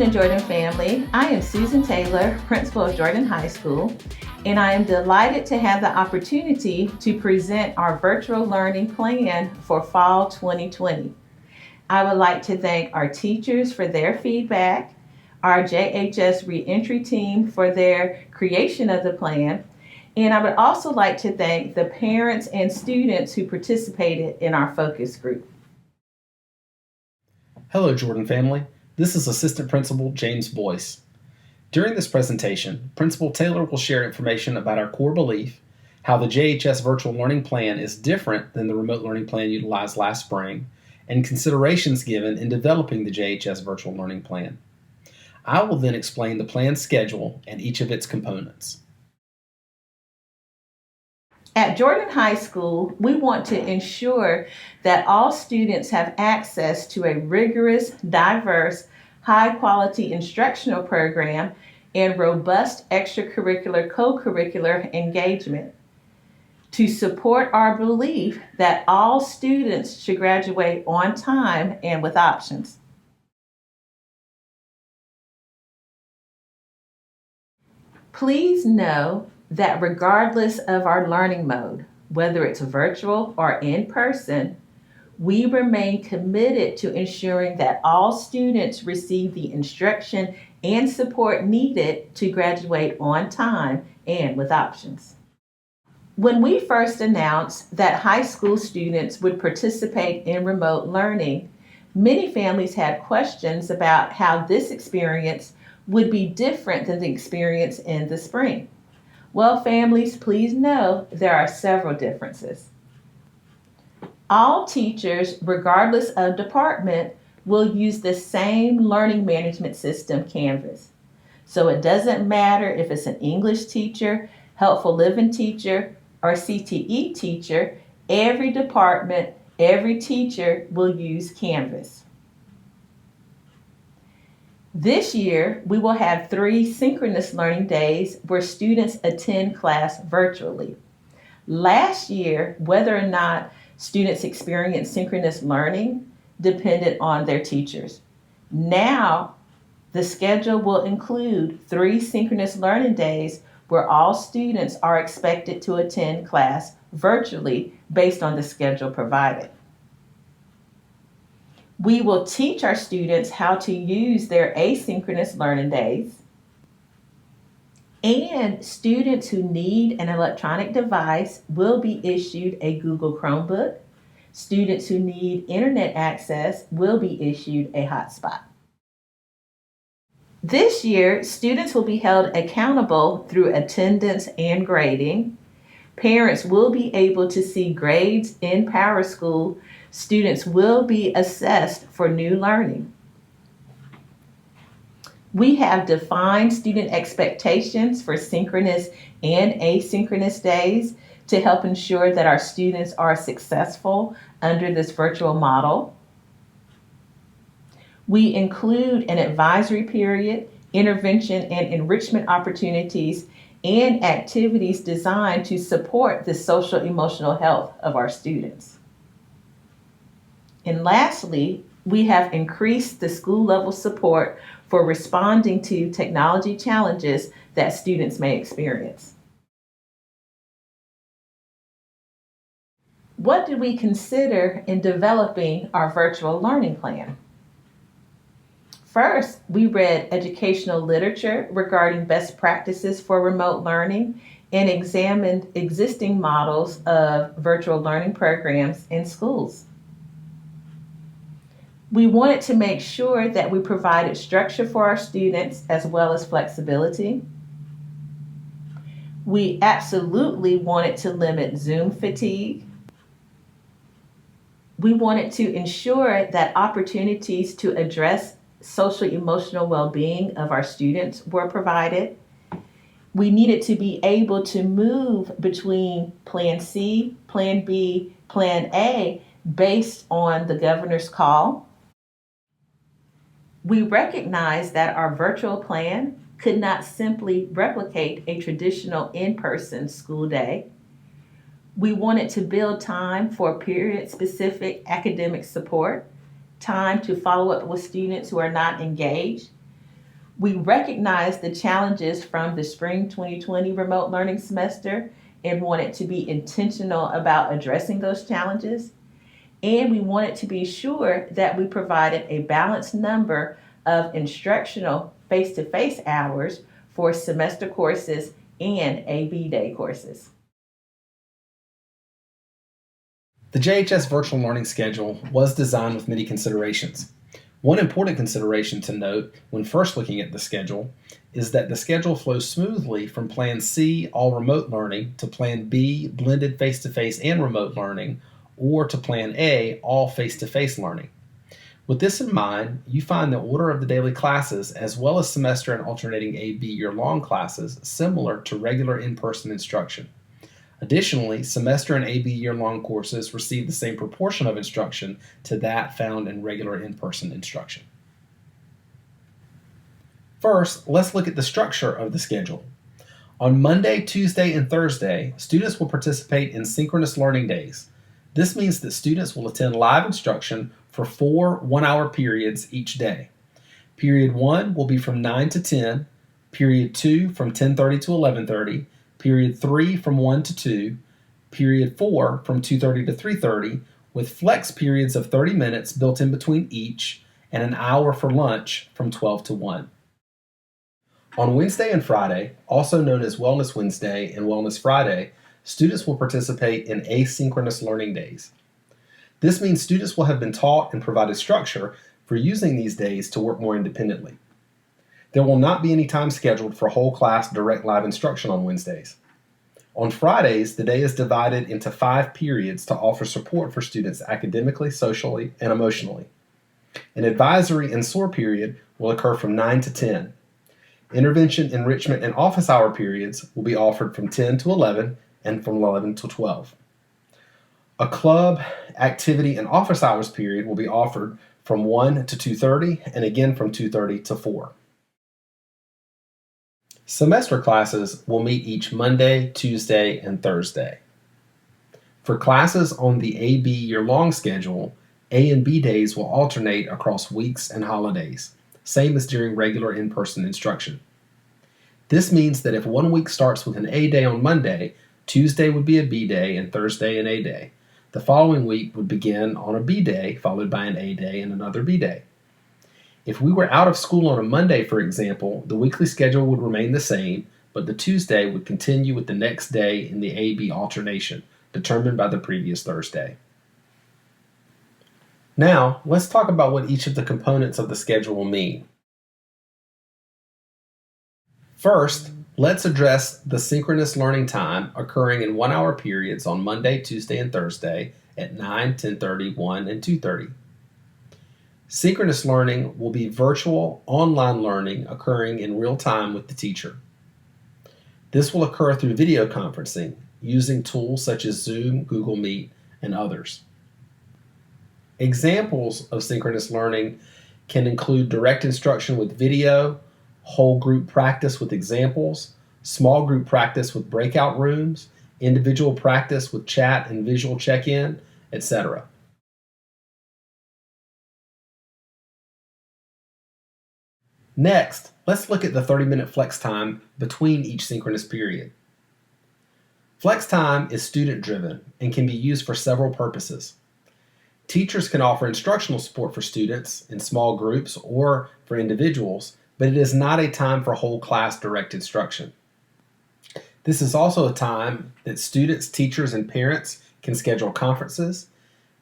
morning, Jordan family. I am Susan Taylor, principal of Jordan High School, and I am delighted to have the opportunity to present our virtual learning plan for fall 2020. I would like to thank our teachers for their feedback, our JHS reentry team for their creation of the plan, and I would also like to thank the parents and students who participated in our focus group. Hello, Jordan family. This is Assistant Principal James Boyce. During this presentation, Principal Taylor will share information about our core belief, how the JHS virtual learning plan is different than the remote learning plan utilized last spring, and considerations given in developing the JHS virtual learning plan. I will then explain the plan schedule and each of its components. At Jordan High School, we want to ensure that all students have access to a rigorous, diverse, high-quality instructional program and robust extracurricular, co-curricular engagement to support our belief that all students should graduate on time and with options. Please know that regardless of our learning mode, whether it's virtual or in person, we remain committed to ensuring that all students receive the instruction and support needed to graduate on time and with options. When we first announced that high school students would participate in remote learning, many families had questions about how this experience would be different than the experience in the spring. Well, families, please know there are several differences. All teachers, regardless of department, will use the same learning management system, Canvas. So it doesn't matter if it's an English teacher, Helpful Living teacher, or CTE teacher, every department, every teacher will use Canvas. This year, we will have 3 synchronous learning days where students attend class virtually. Last year, whether or not students experienced synchronous learning depended on their teachers. Now, the schedule will include 3 synchronous learning days where all students are expected to attend class virtually based on the schedule provided. We will teach our students how to use their asynchronous learning days, and students who need an electronic device will be issued a Google Chromebook. Students who need internet access will be issued a hotspot. This year, students will be held accountable through attendance and grading. Parents will be able to see grades in PowerSchool. Students will be assessed for new learning. We have defined student expectations for synchronous and asynchronous days to help ensure that our students are successful under this virtual model. We include an advisory period, intervention and enrichment opportunities, and activities designed to support the social emotional health of our students. And lastly, we have increased the school level support for responding to technology challenges that students may experience. What did we consider in developing our virtual learning plan? First, we read educational literature regarding best practices for remote learning and examined existing models of virtual learning programs in schools. We wanted to make sure that we provided structure for our students as well as flexibility. We absolutely wanted to limit Zoom fatigue. We wanted to ensure that opportunities to address social emotional well-being of our students were provided. We needed to be able to move between Plan C, Plan B, Plan A based on the governor's call. We recognized that our virtual plan could not simply replicate a traditional in-person school day. We wanted to build time for period-specific academic support, time to follow up with students who are not engaged. We recognize the challenges from the spring 2020 remote learning semester and wanted to be intentional about addressing those challenges. And we wanted to be sure that we provided a balanced number of instructional face to face hours for semester courses and AB day courses. The JHS virtual learning schedule was designed with many considerations. One important consideration to note when first looking at the schedule is that the schedule flows smoothly from Plan C, all remote learning, to Plan B, blended face-to-face and remote learning, or to Plan A, all face-to-face learning. With this in mind, you find the order of the daily classes as well as semester and alternating AB year-long classes similar to regular in-person instruction. Additionally, semester and AB year-long courses receive the same proportion of instruction to that found in regular in-person instruction. First, let's look at the structure of the schedule. On Monday, Tuesday, and Thursday, students will participate in synchronous learning days. This means that students will attend live instruction for 4 one-hour periods each day. Period 1 will be from 9 to 10, period 2 from 10:30 to 11:30, period 3 from 1 to 2, period 4 from 2:30 to 3:30, with flex periods of 30 minutes built in between each, and an hour for lunch from 12 to 1. On Wednesday and Friday, also known as Wellness Wednesday and Wellness Friday, students will participate in asynchronous learning days. This means students will have been taught and provided structure for using these days to work more independently. There will not be any time scheduled for whole class direct live instruction on Wednesdays. On Fridays, the day is divided into 5 periods to offer support for students academically, socially, and emotionally. An advisory and SOAR period will occur from 9 to 10. Intervention, enrichment, and office hour periods will be offered from 10 to 11 and from 11 to 12. A club, activity, and office hours period will be offered from 1 to 2:30 and again from 2:30 to 4. Semester classes will meet each Monday, Tuesday, and Thursday. For classes on the AB year-long schedule, A and B days will alternate across weeks and holidays, same as during regular in-person instruction. This means that if one week starts with an A day on Monday, Tuesday would be a B day and Thursday an A day. The following week would begin on a B day, followed by an A day and another B day. If we were out of school on a Monday, for example, the weekly schedule would remain the same, but the Tuesday would continue with the next day in the AB alternation, determined by the previous Thursday. Now, let's talk about what each of the components of the schedule will mean. First, let's address the synchronous learning time occurring in 1-hour periods on Monday, Tuesday, and Thursday at 9, 10:30, 1, and 2:30. Synchronous learning will be virtual online learning occurring in real time with the teacher. This will occur through video conferencing using tools such as Zoom, Google Meet, and others. Examples of synchronous learning can include direct instruction with video, whole group practice with examples, small group practice with breakout rooms, individual practice with chat and visual check-in, etc. Next, let's look at the 30-minute flex time between each synchronous period. Flex time is student-driven and can be used for several purposes. Teachers can offer instructional support for students in small groups or for individuals, but it is not a time for whole class direct instruction. This is also a time that students, teachers, and parents can schedule conferences,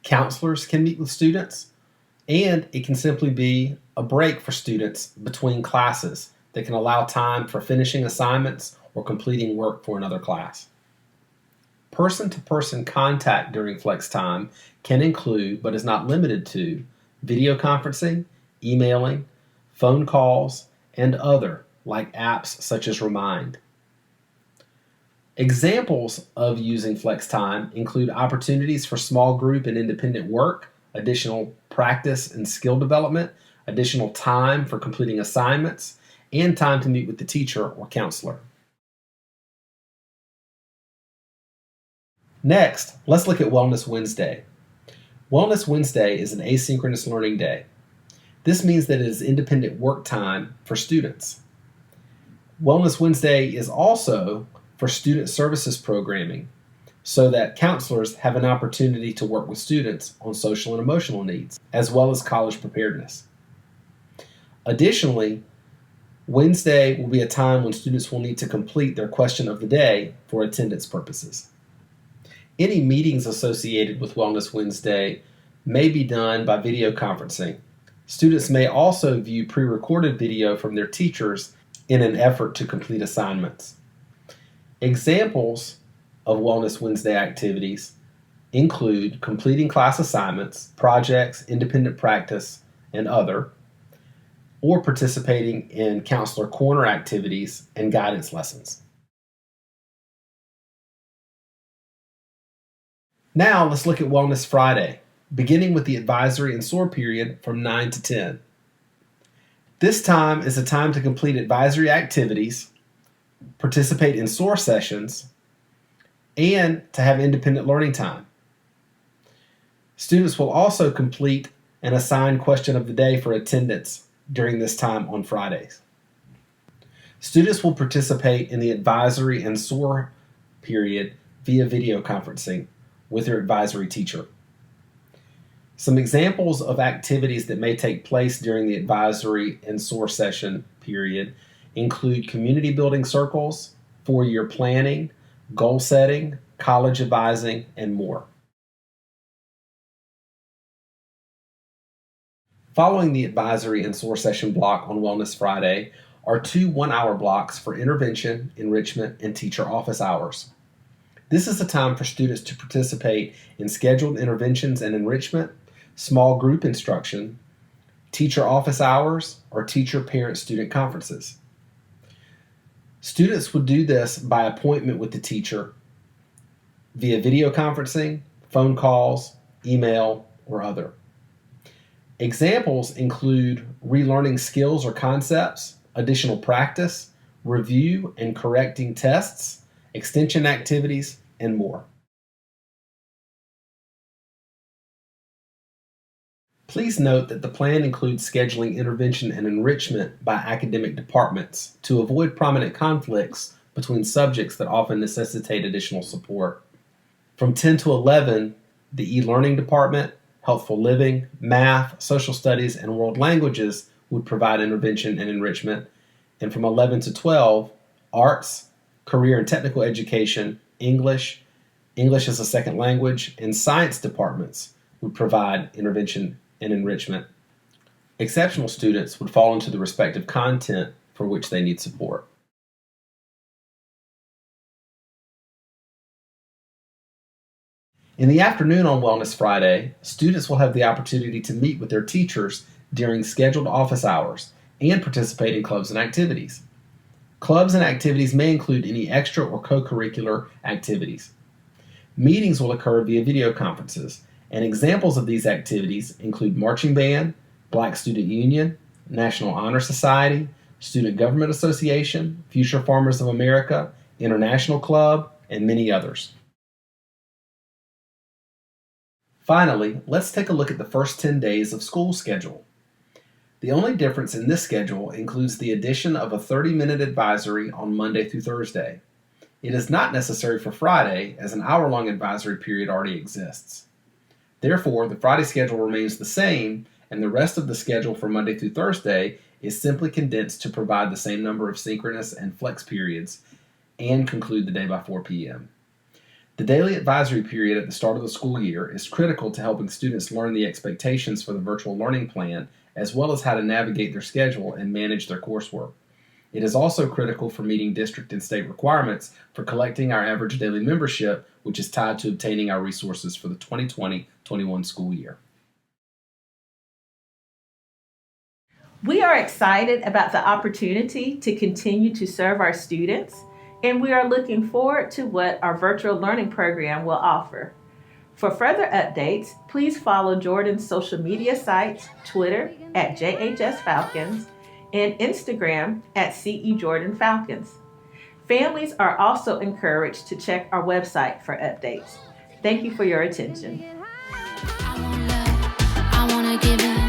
counselors can meet with students, and it can simply be a break for students between classes that can allow time for finishing assignments or completing work for another class. Person-to-person contact during flex time can include, but is not limited to, video conferencing, emailing, phone calls, and other, like apps such as Remind. Examples of using flex time include opportunities for small group and independent work, additional practice and skill development, additional time for completing assignments, and time to meet with the teacher or counselor. Next, let's look at Wellness Wednesday. Wellness Wednesday is an asynchronous learning day. This means that it is independent work time for students. Wellness Wednesday is also for student services programming, so that counselors have an opportunity to work with students on social and emotional needs, as well as college preparedness. Additionally, Wednesday will be a time when students will need to complete their question of the day for attendance purposes. Any meetings associated with Wellness Wednesday may be done by video conferencing. Students may also view pre-recorded video from their teachers in an effort to complete assignments. Examples of Wellness Wednesday activities include completing class assignments, projects, independent practice, and other, or participating in counselor corner activities and guidance lessons. Now let's look at Wellness Friday, beginning with the advisory and SOAR period from 9 to 10. This time is a time to complete advisory activities, participate in SOAR sessions, and to have independent learning time. Students will also complete an assigned question of the day for attendance during this time on Fridays. Students will participate in the advisory and SOAR period via video conferencing with their advisory teacher. Some examples of activities that may take place during the advisory and SOAR session period include community building circles, 4-year planning, goal setting, college advising, and more. Following the advisory and SOAR session block on Wellness Friday are 2 one-hour blocks for intervention, enrichment, and teacher office hours. This is a time for students to participate in scheduled interventions and enrichment, small group instruction, teacher office hours, or teacher parent-student conferences. Students would do this by appointment with the teacher via video conferencing, phone calls, email, or other. Examples include relearning skills or concepts, additional practice, review and correcting tests, extension activities, and more. Please note that the plan includes scheduling intervention and enrichment by academic departments to avoid prominent conflicts between subjects that often necessitate additional support. From 10 to 11, the e-learning department, healthful living, math, social studies, and world languages would provide intervention and enrichment. And from 11 to 12, arts, career and technical education, English as a second language, and science departments would provide intervention and enrichment. Exceptional students would fall into the respective content for which they need support. In the afternoon on Wellness Friday, students will have the opportunity to meet with their teachers during scheduled office hours and participate in clubs and activities. Clubs and activities may include any extra or co-curricular activities. Meetings will occur via video conferences, and examples of these activities include marching band, Black Student Union, National Honor Society, Student Government Association, Future Farmers of America, International Club, and many others. Finally, let's take a look at the first 10 days of school schedule. The only difference in this schedule includes the addition of a 30-minute advisory on Monday through Thursday. It is not necessary for Friday, as an hour-long advisory period already exists. Therefore, the Friday schedule remains the same, and the rest of the schedule for Monday through Thursday is simply condensed to provide the same number of synchronous and flex periods and conclude the day by 4 p.m. The daily advisory period at the start of the school year is critical to helping students learn the expectations for the virtual learning plan, as well as how to navigate their schedule and manage their coursework. It is also critical for meeting district and state requirements for collecting our average daily membership, which is tied to obtaining our resources for the 2020-21 school year. We are excited about the opportunity to continue to serve our students, and we are looking forward to what our virtual learning program will offer. For further updates, please follow Jordan's social media sites, Twitter at JHS Falcons and Instagram at CE Jordan Falcons. Families are also encouraged to check our website for updates. Thank you for your attention. I wanna give it